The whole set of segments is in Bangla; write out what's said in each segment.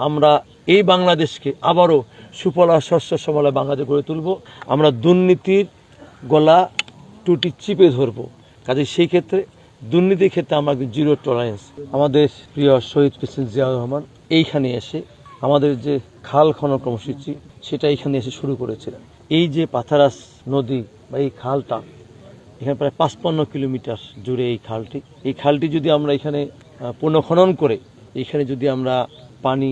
আমরা এই বাংলাদেশকে আবারও সুফলা শস্য শ্যামলা বাংলাদেশ গড়ে তুলব। আমরা দুর্নীতির গলা টুটি চিপে ধরব। কাজে সেই ক্ষেত্রে দুর্নীতির ক্ষেত্রে আমরা জিরো টলারেন্স। আমাদের প্রিয় শহীদ প্রেসিডেন্ট জিয়াউর রহমান এইখানে এসে আমাদের যে খাল খনন কর্মসূচি সেটা এইখানে এসে শুরু করেছিলেন। এই যে পাথারাস নদী বা এই খালটা, এখানে প্রায় 55 কিলোমিটার জুড়ে এই খালটি যদি আমরা এখানে পুনঃখনন করে এখানে যদি আমরা পানি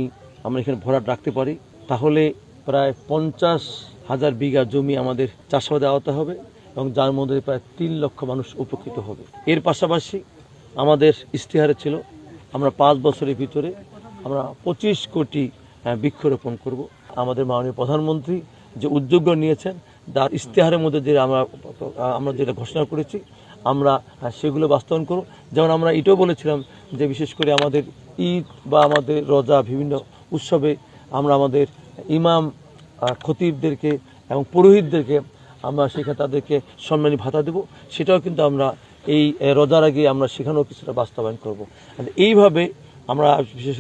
এখানে ভরাট রাখতে পারি, তাহলে প্রায় 50,000 বিঘা জমি আমাদের চাষাবাদে আওতা হবে এবং যার মধ্যে প্রায় 3 লক্ষ মানুষ উপকৃত হবে। এর পাশাপাশি আমাদের ইশতেহারে ছিল আমরা 5 বছরের ভিতরে আমরা 25 কোটি বৃক্ষরোপণ করব। আমাদের মাননীয় প্রধানমন্ত্রী যে উদ্যোগ নিয়েছেন তার ইশতেহারের মধ্যে যে আমরা যেটা ঘোষণা করেছি আমরা সেগুলো বাস্তবায়ন করব। যেমন আমরা এটাও বলেছিলাম যে বিশেষ করে আমাদের ঈদ বা আমাদের রোজা বিভিন্ন উৎসবে আমরা আমাদের ইমাম খতিবদেরকে এবং পুরোহিতদেরকে আমরা সেখানে তাদেরকে সম্মানী ভাতা দেব। সেটাও কিন্তু আমরা এই রোজার আগে আমরা সেখানেও কিছুটা বাস্তবায়ন করব। এইভাবে আমরা বিশেষ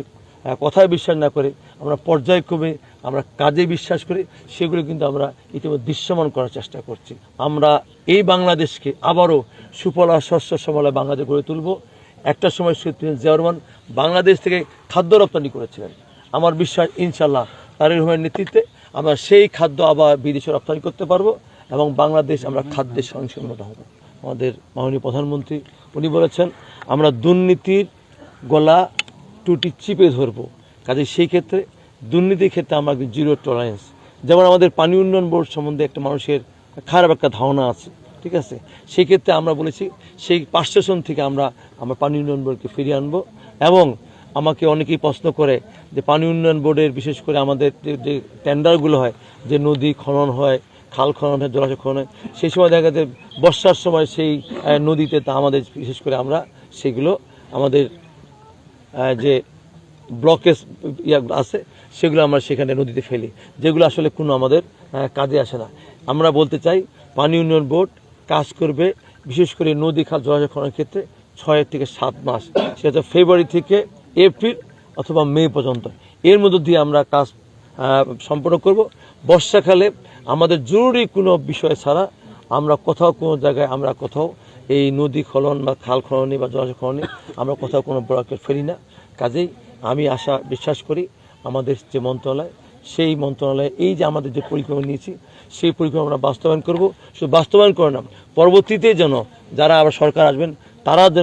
কথায় বিশ্বাস না করে আমরা পর্যায়ক্রমে আমরা কাজে বিশ্বাস করি, সেগুলো কিন্তু আমরা ইতিমধ্যে দৃশ্যমান করার চেষ্টা করছি। আমরা এই বাংলাদেশকে আবারও সুফলা শস্য শ্যামলা বাংলাদেশ গড়ে তুলব। একটা সময় শহীদ প্রেসিডেন্ট জিয়াউর রহমান বাংলাদেশ থেকে খাদ্য রপ্তানি করেছিলেন। আমার বিশ্বাস ইনশাল্লাহ তারেক রহমানের নেতৃত্বে আমরা সেই খাদ্য আবার বিদেশে রপ্তানি করতে পারবো এবং বাংলাদেশ আমরা খাদ্যের স্বয়ংসম্পূর্ণ হব। আমাদের মাননীয় প্রধানমন্ত্রী উনি বলেছেন আমরা দুর্নীতির গলা টুটি চিপে ধরব। কাজে সেই ক্ষেত্রে দুর্নীতির ক্ষেত্রে আমরা জিরো টলারেন্স। যেমন আমাদের পানি উন্নয়ন বোর্ড সম্বন্ধে একটা মানুষের খারাপ একটা ধারণা আছে, ঠিক আছে, সেই ক্ষেত্রে আমরা বলেছি সেই পার্সেশন থেকে আমরা পানি উন্নয়ন বোর্ডকে ফিরিয়ে আনবো। এবং আমাকে অনেকেই প্রশ্ন করে যে পানি উন্নয়ন বোর্ডের বিশেষ করে আমাদের যে টেন্ডারগুলো হয়, যে নদী খনন হয়, খাল খনন হয়, জলাশয় খনন হয়, সেই সময় দেখা যায় বর্ষার সময় সেই নদীতে তা আমাদের বিশেষ করে আমরা সেগুলো আমাদের যে ব্লকেজ আছে সেগুলো আমরা সেখানে নদীতে ফেলি, যেগুলো আসলে কোনো আমাদের কাজে আসে না। আমরা বলতে চাই পানি উন্নয়ন বোর্ড কাজ করবে বিশেষ করে নদী খাল জলাশয় খননের ক্ষেত্রে 6 থেকে 7 মাস, সেটা ফেব্রুয়ারি থেকে এপ্রিল অথবা মে পর্যন্ত, এর মধ্যে দিয়ে আমরা কাজ সম্পন্ন করব। বর্ষাকালে আমাদের জরুরি কোনো বিষয় ছাড়া আমরা কোথাও কোনো জায়গায় আমরা কোথাও এই নদী খনন বা খাল খননে বা জলাশয় খননে আমরা কোথাও কোনো ব্লকে ফেলি না। কাজেই আমি বিশ্বাস করি আমাদের যে মন্ত্রণালয়, সেই মন্ত্রণালয়ে এই যে আমাদের যে পরিকল্পনা নিয়েছি সেই পরিকল্পনা আমরা বাস্তবায়ন করব। শুধু বাস্তবায়ন করে না, পরবর্তীতে যেন যারা আবার সরকার আসবেন তারা যেন